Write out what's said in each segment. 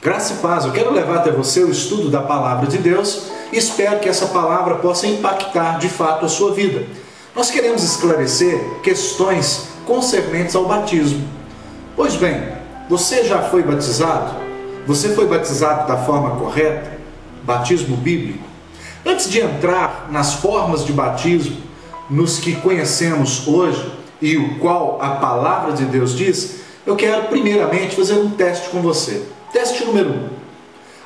Graça e paz, eu quero levar até você o estudo da Palavra de Deus e espero que essa palavra possa impactar de fato a sua vida. Nós queremos esclarecer questões concernentes ao batismo. Pois bem, você já foi batizado? Você foi batizado da forma correta? Batismo bíblico? Antes de entrar nas formas de batismo, nos que conhecemos hoje e o qual a Palavra de Deus diz, eu quero primeiramente fazer um teste com você. Teste número 1.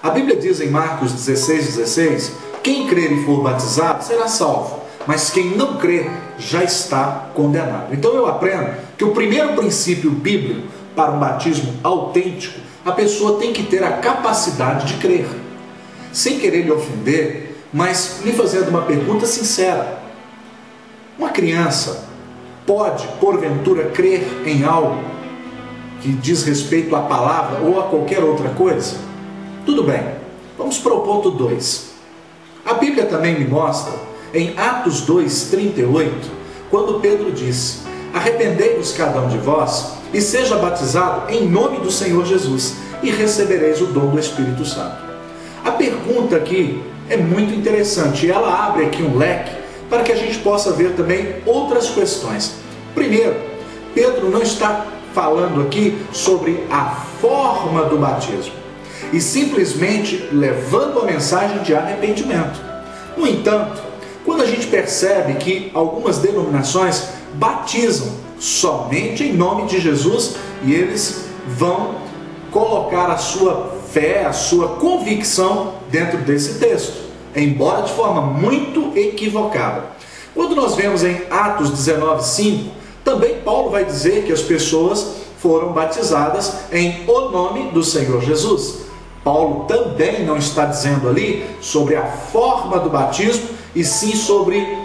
A Bíblia diz em Marcos 16:16, quem crer e for batizado será salvo, mas quem não crer já está condenado. Então eu aprendo que o primeiro princípio bíblico para um batismo autêntico, a pessoa tem que ter a capacidade de crer. Sem querer lhe ofender, mas lhe fazendo uma pergunta sincera. Uma criança pode, porventura, crer em algo que diz respeito à palavra ou a qualquer outra coisa? Tudo bem, vamos para o ponto 2. A Bíblia também me mostra, em Atos 2:38, quando Pedro disse: arrependei-vos cada um de vós e seja batizado em nome do Senhor Jesus e recebereis o dom do Espírito Santo. A pergunta aqui é muito interessante e ela abre aqui um leque para que a gente possa ver também outras questões. Primeiro, Pedro não está falando aqui sobre a forma do batismo e simplesmente levando a mensagem de arrependimento. No entanto, quando a gente percebe que algumas denominações batizam somente em nome de Jesus e eles vão colocar a sua fé, a sua convicção dentro desse texto, embora de forma muito equivocada. Quando nós vemos em Atos 19:5, também Paulo vai dizer que as pessoas foram batizadas em o nome do Senhor Jesus. Paulo também não está dizendo ali sobre a forma do batismo, e sim sobre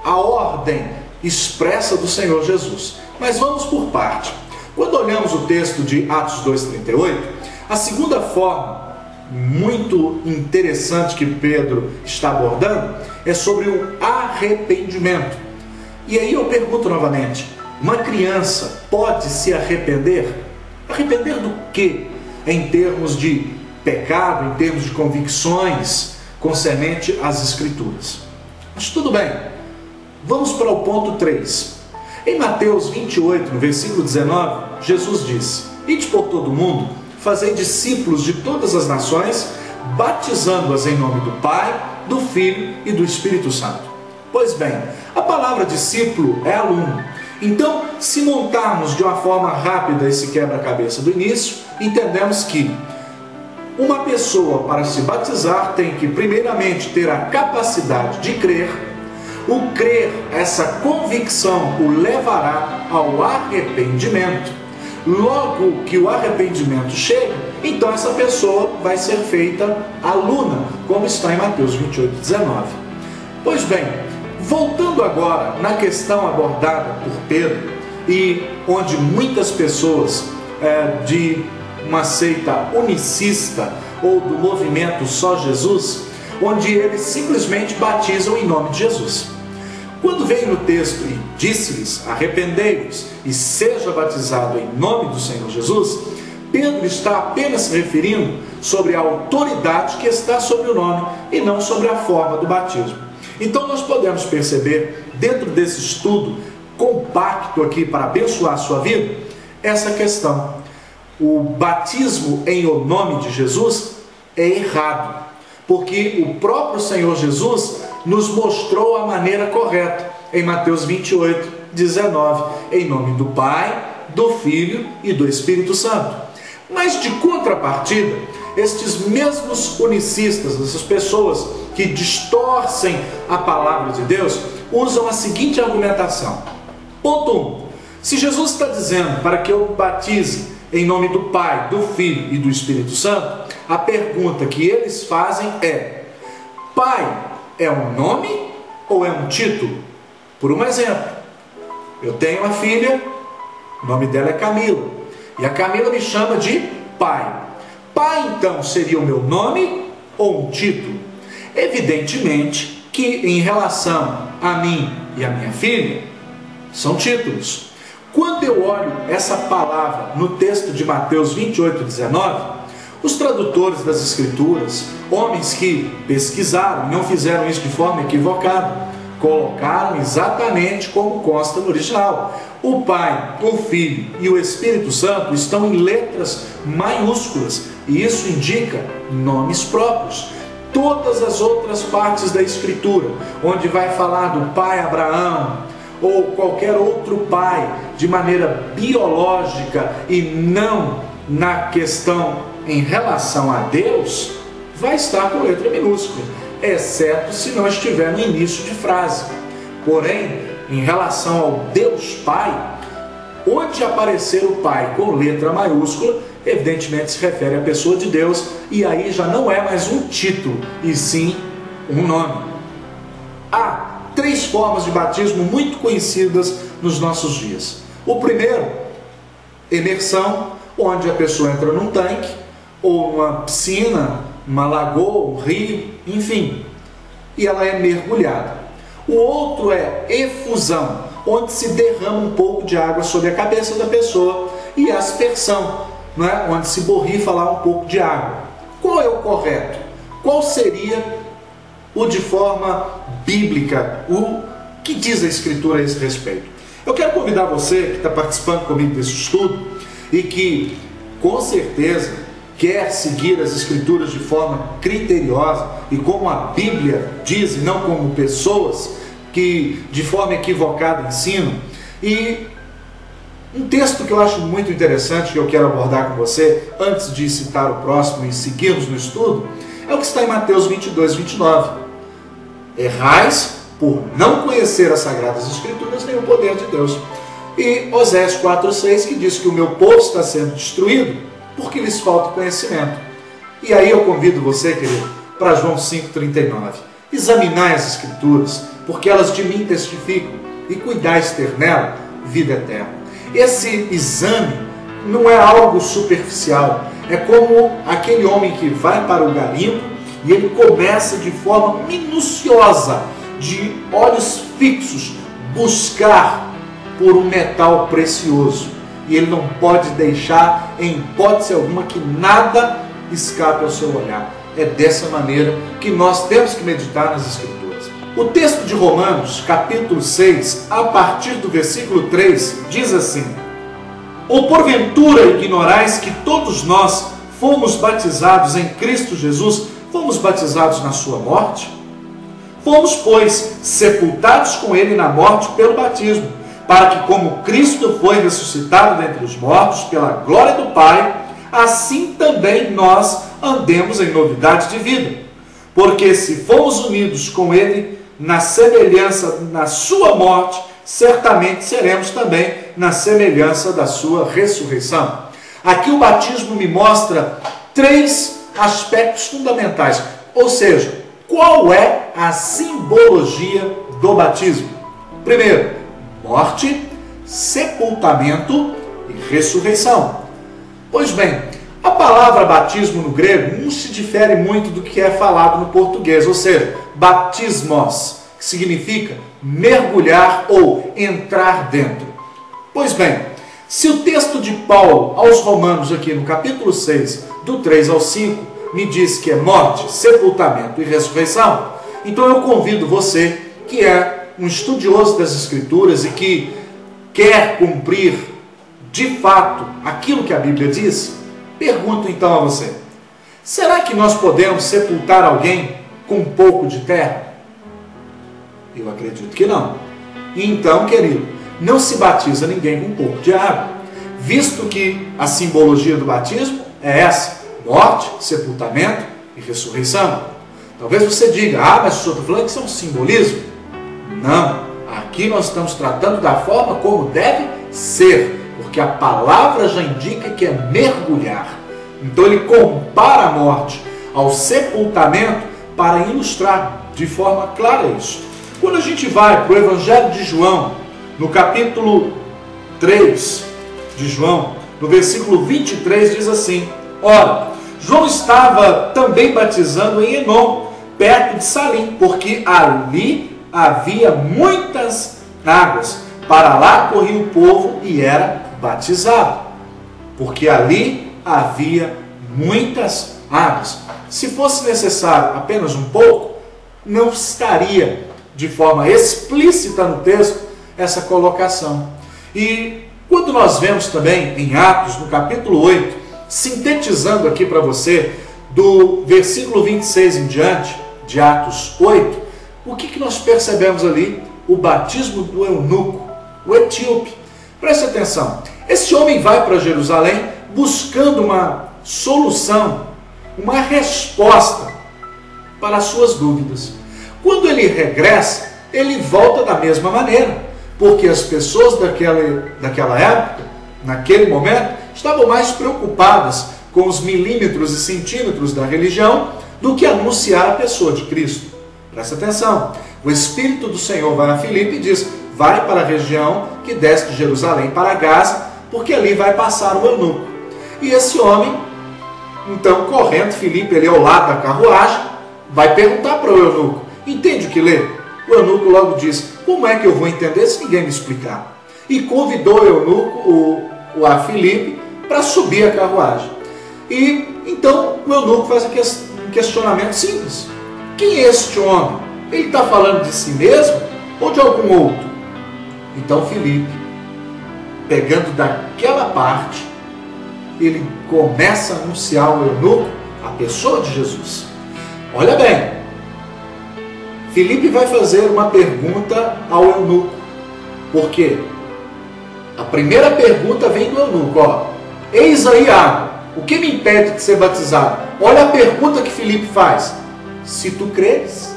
a ordem expressa do Senhor Jesus. Mas vamos por parte. Quando olhamos o texto de Atos 2:38, a segunda forma muito interessante que Pedro está abordando é sobre o arrependimento. E aí eu pergunto novamente, uma criança pode se arrepender? Arrepender do quê? Em termos de pecado, em termos de convicções concernente às Escrituras. Mas tudo bem, vamos para o ponto 3. Em Mateus 28, no versículo 19, Jesus disse: ide por todo o mundo, fazei discípulos de todas as nações, batizando-as em nome do Pai, do Filho e do Espírito Santo. Pois bem, a palavra discípulo é aluno. Então, se montarmos de uma forma rápida esse quebra-cabeça do início, entendemos que uma pessoa, para se batizar, tem que primeiramente ter a capacidade de crer. O crer, essa convicção, o levará ao arrependimento. Logo que o arrependimento chega, então essa pessoa vai ser feita aluna, como está em Mateus 28:19. Pois bem, voltando agora na questão abordada por Pedro, e onde muitas pessoas de uma seita unicista ou do movimento Só Jesus, onde eles simplesmente batizam em nome de Jesus. Quando veio no texto e disse-lhes, arrependei-vos e seja batizado em nome do Senhor Jesus, Pedro está apenas se referindo sobre a autoridade que está sobre o nome e não sobre a forma do batismo. Então nós podemos perceber, dentro desse estudo compacto aqui para abençoar a sua vida, essa questão. O batismo em o nome de Jesus é errado, porque o próprio Senhor Jesus nos mostrou a maneira correta, em Mateus 28:19, em nome do Pai, do Filho e do Espírito Santo. Mas de contrapartida, estes mesmos unicistas, essas pessoas que distorcem a palavra de Deus, usam a seguinte argumentação. Ponto 1. Se Jesus está dizendo para que eu batize em nome do Pai, do Filho e do Espírito Santo, a pergunta que eles fazem é: Pai é um nome ou é um título? Por um exemplo, eu tenho uma filha, o nome dela é Camila, e a Camila me chama de Pai. Pai, então, seria o meu nome ou um título? Evidentemente que em relação a mim e a minha filha, são títulos. Quando eu olho essa palavra no texto de Mateus 28:19, Os tradutores das Escrituras, homens que pesquisaram e não fizeram isso de forma equivocada, colocaram exatamente como consta no original. O Pai, o Filho e o Espírito Santo estão em letras maiúsculas e isso indica nomes próprios. Todas as outras partes da Escritura, onde vai falar do pai Abraão ou qualquer outro pai de maneira biológica e não na questão em relação a Deus, vai estar com letra minúscula, exceto se não estiver no início de frase. Porém, em relação ao Deus Pai, onde aparecer o Pai com letra maiúscula, evidentemente se refere à pessoa de Deus, e aí já não é mais um título, e sim um nome. Há 3 formas de batismo muito conhecidas nos nossos dias. O primeiro, imersão, onde a pessoa entra num tanque, ou numa piscina, uma lagoa, um rio, enfim, e ela é mergulhada. O outro é efusão, onde se derrama um pouco de água sobre a cabeça da pessoa, e aspersão, não é? Onde se borrifa lá um pouco de água. Qual é o correto? Qual seria o de forma bíblica? O que diz a Escritura a esse respeito? Eu quero convidar você que está participando comigo desse estudo e que, com certeza, quer seguir as Escrituras de forma criteriosa e como a Bíblia diz, e não como pessoas que de forma equivocada ensinam. E um texto que eu acho muito interessante, que eu quero abordar com você, antes de citar o próximo e seguirmos no estudo, é o que está em Mateus 22, 29. Errais por não conhecer as Sagradas Escrituras nem o poder de Deus. E Oséias 4, 6, que diz que o meu povo está sendo destruído porque lhes falta conhecimento. E aí eu convido você, querido, para João 5,39. Examinai as Escrituras, porque elas de mim testificam, e cuidais ter nela vida eterna. Esse exame não é algo superficial, é como aquele homem que vai para o garimpo e ele começa de forma minuciosa, de olhos fixos, buscar por um metal precioso. E ele não pode deixar, em hipótese alguma, que nada escape ao seu olhar. É dessa maneira que nós temos que meditar nas Escrituras. O texto de Romanos, capítulo 6, a partir do versículo 3, diz assim: ou porventura ignorais que todos nós fomos batizados em Cristo Jesus, fomos batizados na sua morte? Fomos, pois, sepultados com ele na morte pelo batismo, para que, como Cristo foi ressuscitado dentre os mortos pela glória do Pai, assim também nós andemos em novidade de vida. Porque se fomos unidos com ele na semelhança na sua morte, certamente seremos também na semelhança da sua ressurreição. Aqui o batismo me mostra 3 aspectos fundamentais, ou seja, qual é a simbologia do batismo? Primeiro, morte, sepultamento e ressurreição. Pois bem, a palavra batismo no grego não se difere muito do que é falado no português, ou seja, batismos, que significa mergulhar ou entrar dentro. Pois bem, se o texto de Paulo aos Romanos aqui no capítulo 6, do 3 ao 5, me diz que é morte, sepultamento e ressurreição, então eu convido você, que é um estudioso das Escrituras e que quer cumprir de fato aquilo que a Bíblia diz, pergunto então a você: será que nós podemos sepultar alguém com um pouco de terra? Eu acredito que não. Então, querido, não se batiza ninguém com um pouco de água, visto que a simbologia do batismo é essa: morte, sepultamento e ressurreição. Talvez você diga: ah, mas o senhor está falando que isso é um simbolismo. Não, aqui nós estamos tratando da forma como deve ser, porque a palavra já indica que é mergulhar. Então ele compara a morte ao sepultamento para ilustrar de forma clara isso. Quando a gente vai para o Evangelho de João, no capítulo 3 de João, no versículo 23, diz assim: ora, João estava também batizando em Enom, perto de Salim, porque ali havia muitas águas. Para lá corria o povo e era batizado, porque ali havia muitas águas. Se fosse necessário apenas um pouco, não estaria de forma explícita no texto essa colocação. E quando nós vemos também em Atos, no capítulo 8, sintetizando aqui para você, do versículo 26 em diante, de Atos 8, o que nós percebemos ali? O batismo do eunuco, o etíope. Preste atenção, esse homem vai para Jerusalém buscando uma solução, uma resposta para as suas dúvidas. Quando ele regressa, ele volta da mesma maneira, porque as pessoas daquela época, naquele momento, estavam mais preocupadas com os milímetros e centímetros da religião do que anunciar a pessoa de Cristo. Presta atenção, o Espírito do Senhor vai a Filipe e diz: vai para a região que desce de Jerusalém para Gaza, porque ali vai passar o eunuco. E esse homem, então, correndo, Filipe ali ao lado da carruagem, vai perguntar para o eunuco: entende o que lê? O eunuco logo diz: como é que eu vou entender se ninguém me explicar? E convidou o eunuco, a Filipe, para subir a carruagem. E então o eunuco faz um questionamento simples: quem é este homem? Ele está falando de si mesmo ou de algum outro? Então Filipe, pegando daquela parte, ele começa a anunciar ao eunuco a pessoa de Jesus. Olha bem, Filipe vai fazer uma pergunta ao eunuco. Por quê? A primeira pergunta vem do eunuco: ó, eis aí água, o que me impede de ser batizado? Olha a pergunta que Filipe faz: se tu creres.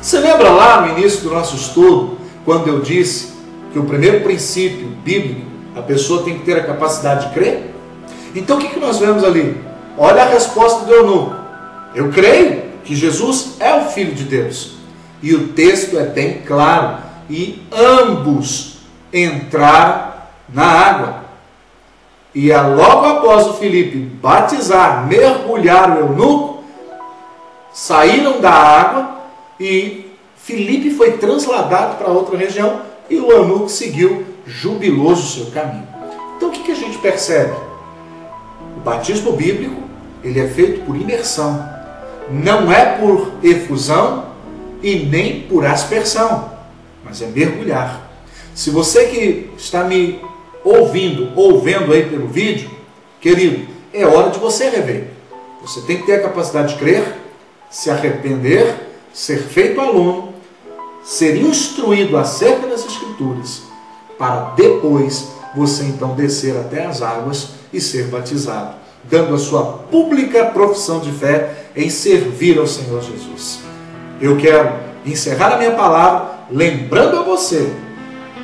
Você lembra lá no início do nosso estudo, quando eu disse que o primeiro princípio bíblico, a pessoa tem que ter a capacidade de crer? Então o que nós vemos ali? Olha a resposta do eunuco: eu creio que Jesus é o Filho de Deus. E o texto é bem claro: e ambos entraram na água. E logo após o Filipe batizar, mergulhar o eunuco, saíram da água e Filipe foi transladado para outra região e o eunuco seguiu jubiloso o seu caminho. Então o que a gente percebe? O batismo bíblico, ele é feito por imersão. Não é por efusão e nem por aspersão, mas é mergulhar. Se você que está me ouvindo ou vendo aí pelo vídeo, querido, é hora de você rever. Você tem que ter a capacidade de crer, se arrepender, ser feito aluno, ser instruído acerca das Escrituras, para depois você então descer até as águas e ser batizado, dando a sua pública profissão de fé em servir ao Senhor Jesus. Eu quero encerrar a minha palavra lembrando a você: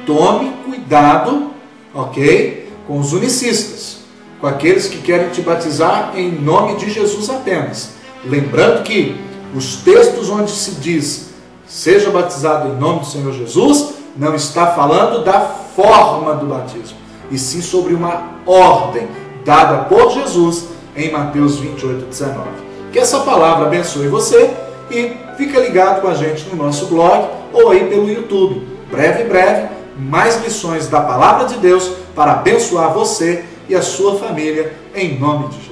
tome cuidado, ok? Com os unicistas, com aqueles que querem te batizar em nome de Jesus apenas. Lembrando que os textos onde se diz seja batizado em nome do Senhor Jesus, não está falando da forma do batismo, e sim sobre uma ordem dada por Jesus em Mateus 28:19. Que essa palavra abençoe você e fica ligado com a gente no nosso blog ou aí pelo YouTube. Breve, mais lições da Palavra de Deus para abençoar você e a sua família em nome de Jesus.